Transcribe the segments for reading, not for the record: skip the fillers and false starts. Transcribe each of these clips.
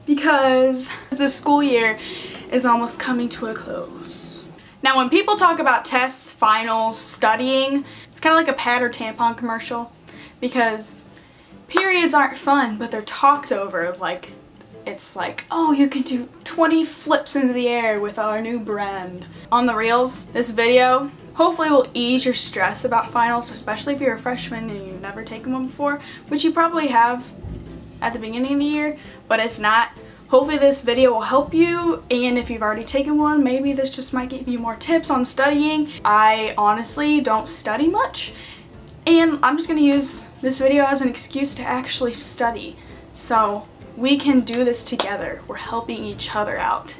because the school year is almost coming to a close. Now when people talk about tests, finals, studying, it's kind of like a pad or tampon commercial, because periods aren't fun, but they're talked over like it's like, oh, you can do 20 flips into the air with our new brand. On the reels, this video hopefully will ease your stress about finals, especially if you're a freshman and you've never taken one before, which you probably have at the beginning of the year, but if not, hopefully this video will help you, and if you've already taken one, maybe this just might give you more tips on studying. I honestly don't study much, and I'm just going to use this video as an excuse to actually study. So we can do this together. We're helping each other out.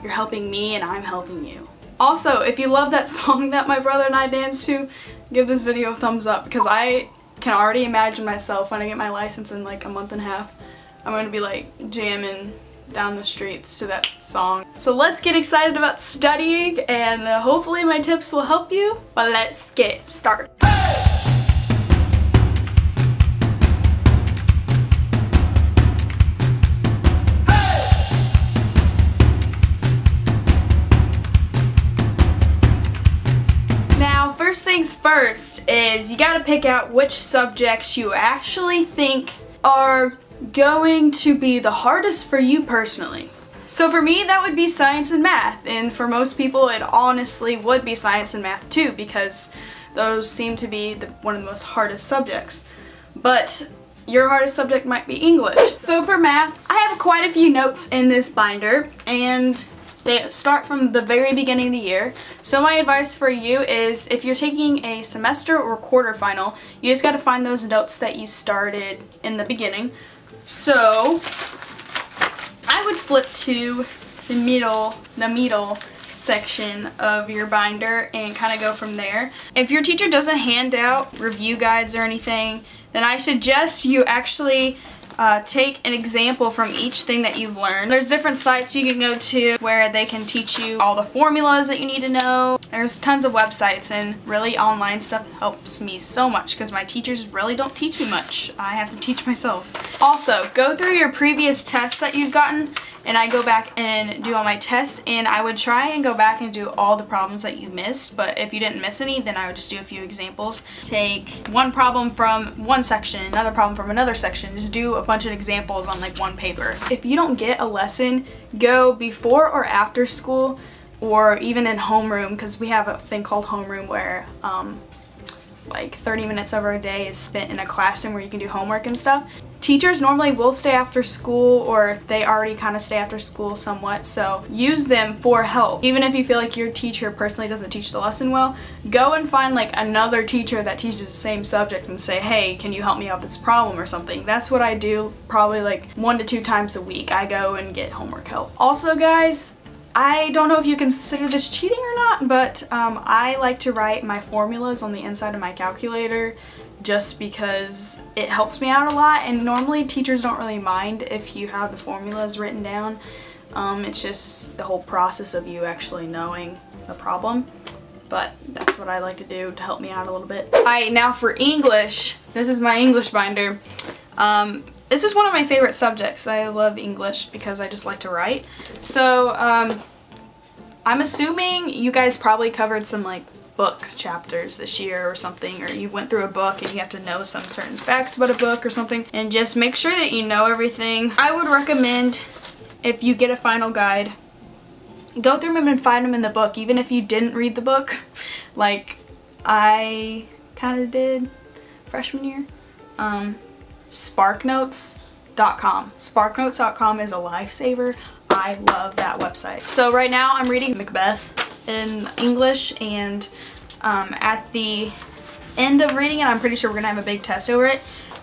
You're helping me and I'm helping you. Also, if you love that song that my brother and I danced to, give this video a thumbs up, because I can already imagine myself when I get my license in like a month and a half. I'm going to be like jamming down the streets to that song. So let's get excited about studying, and hopefully my tips will help you, but let's get started. First things first is you gotta pick out which subjects you actually think are going to be the hardest for you personally. So for me, that would be science and math, and for most people it honestly would be science and math too, because those seem to be one of the most hardest subjects. But your hardest subject might be English. So for math, I have quite a few notes in this binder, and they start from the very beginning of the year. So my advice for you is, if you're taking a semester or quarterfinal, you just gotta find those notes that you started in the beginning. So I would flip to the middle section of your binder and kind of go from there. If your teacher doesn't hand out review guides or anything, then I suggest you actually take an example from each thing that you've learned. There's different sites you can go to where they can teach you all the formulas that you need to know. There's tons of websites, and really online stuff helps me so much because my teachers really don't teach me much. I have to teach myself. Also, go through your previous tests that you've gotten, and I go back and do all my tests, and I would try and go back and do all the problems that you missed, but if you didn't miss any, then I would just do a few examples. Take one problem from one section, another problem from another section, just do a bunch of examples on like one paper. If you don't get a lesson, go before or after school, or even in homeroom, because we have a thing called homeroom where like 30 minutes of our day is spent in a classroom where you can do homework and stuff. Teachers normally will stay after school, or they already kind of stay after school somewhat, so use them for help. Even if you feel like your teacher personally doesn't teach the lesson well, go and find like another teacher that teaches the same subject and say, hey, can you help me out with this problem or something. That's what I do probably like 1 to 2 times a week. I go and get homework help. Also guys, I don't know if you consider this cheating or not, but I like to write my formulas on the inside of my calculator just because it helps me out a lot, and normally teachers don't really mind if you have the formulas written down. It's just the whole process of you actually knowing the problem, but that's what I like to do to help me out a little bit. Alright, now for English, this is my English binder. This is one of my favorite subjects. I love English because I just like to write. So I'm assuming you guys probably covered some like book chapters this year or something, or you went through a book and you have to know some certain facts about a book or something, and just make sure that you know everything. I would recommend, if you get a final guide, go through them and find them in the book, even if you didn't read the book, like I kind of did freshman year. Sparknotes.com. Sparknotes.com is a lifesaver. I love that website. So right now I'm reading Macbeth in English, and at the end of reading it, I'm pretty sure we're gonna have a big test over it,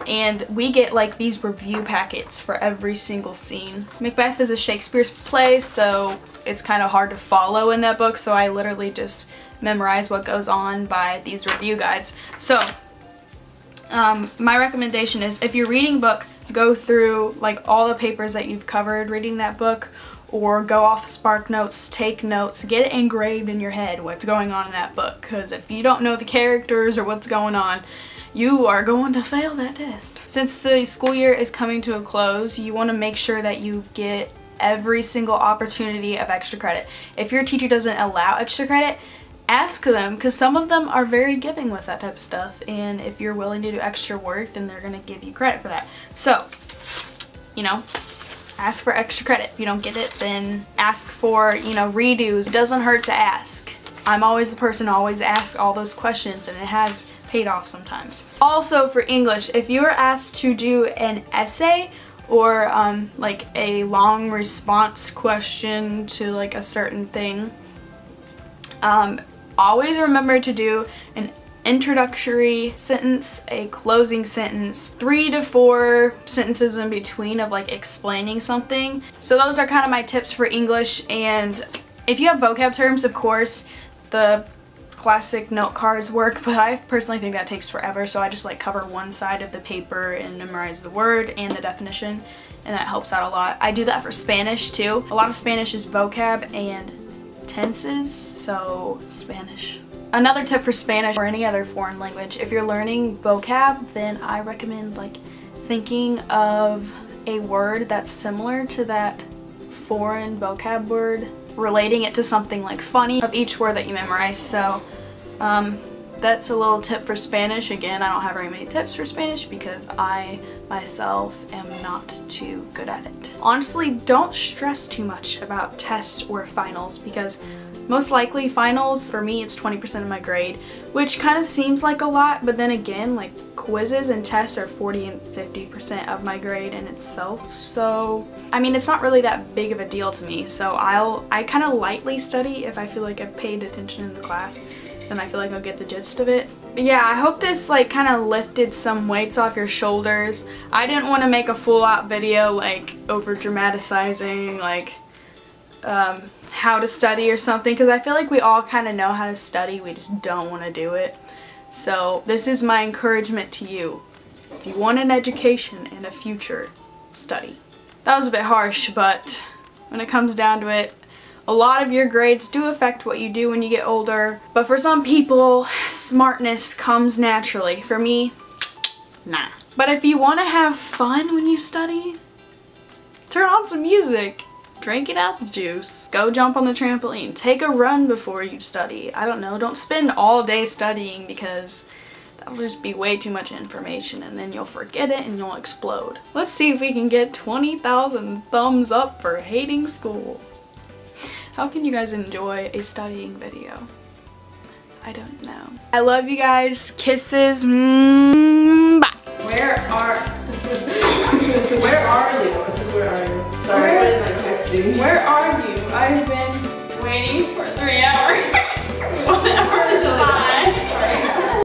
and we get like these review packets for every single scene. Macbeth is a Shakespeare's play, so it's kind of hard to follow in that book, so I literally just memorize what goes on by these review guides. So my recommendation is, if you're reading a book, go through like all the papers that you've covered reading that book, or go off Spark Notes, take notes, get it engraved in your head what's going on in that book, because if you don't know the characters or what's going on, you are going to fail that test. Since the school year is coming to a close, you want to make sure that you get every single opportunity of extra credit. If your teacher doesn't allow extra credit, ask them, because some of them are very giving with that type of stuff, and if you're willing to do extra work, then they're going to give you credit for that. So, you know, ask for extra credit. If you don't get it, then ask for, you know, redos. It doesn't hurt to ask. I'm always the person who always asks all those questions, and it has paid off sometimes. Also for English, if you are asked to do an essay or like a long response question to like a certain thing, always remember to do an introductory sentence, a closing sentence, 3 to 4 sentences in between of like explaining something. So those are kind of my tips for English. And if you have vocab terms, of course, the classic note cards work, but I personally think that takes forever, so I just like cover one side of the paper and memorize the word and the definition, and that helps out a lot. I do that for Spanish too. A lot of Spanish is vocab and tenses, so Spanish. Another tip for Spanish or any other foreign language, if you're learning vocab, then I recommend like thinking of a word that's similar to that foreign vocab word, relating it to something like funny of each word that you memorize. So that's a little tip for Spanish. Again, I don't have very many tips for Spanish because I myself am not too good at it. Honestly, don't stress too much about tests or finals, because most likely finals, for me, it's 20% of my grade, which kind of seems like a lot, but then again, like quizzes and tests are 40 and 50% of my grade in itself. So, I mean, it's not really that big of a deal to me. So I kind of lightly study if I feel like I've paid attention in the class, then I feel like I'll get the gist of it. But yeah, I hope this like kind of lifted some weights off your shoulders. I didn't want to make a full out video like over dramatizing like how to study or something, because I feel like we all kind of know how to study, we just don't want to do it. So this is my encouragement to you. If you want an education and a future, study. That was a bit harsh, but when it comes down to it, a lot of your grades do affect what you do when you get older. But for some people, smartness comes naturally. For me, nah. But if you want to have fun when you study, turn on some music. Drink it out the juice. Go jump on the trampoline. Take a run before you study. I don't know. Don't spend all day studying, because that will just be way too much information and then you'll forget it and you'll explode. Let's see if we can get 20,000 thumbs up for hating school. How can you guys enjoy a studying video? I don't know. I love you guys. Kisses. Bye. Where are you? It says where are you? Sorry, I'm texting. Where are you? I've been waiting for 3 hours.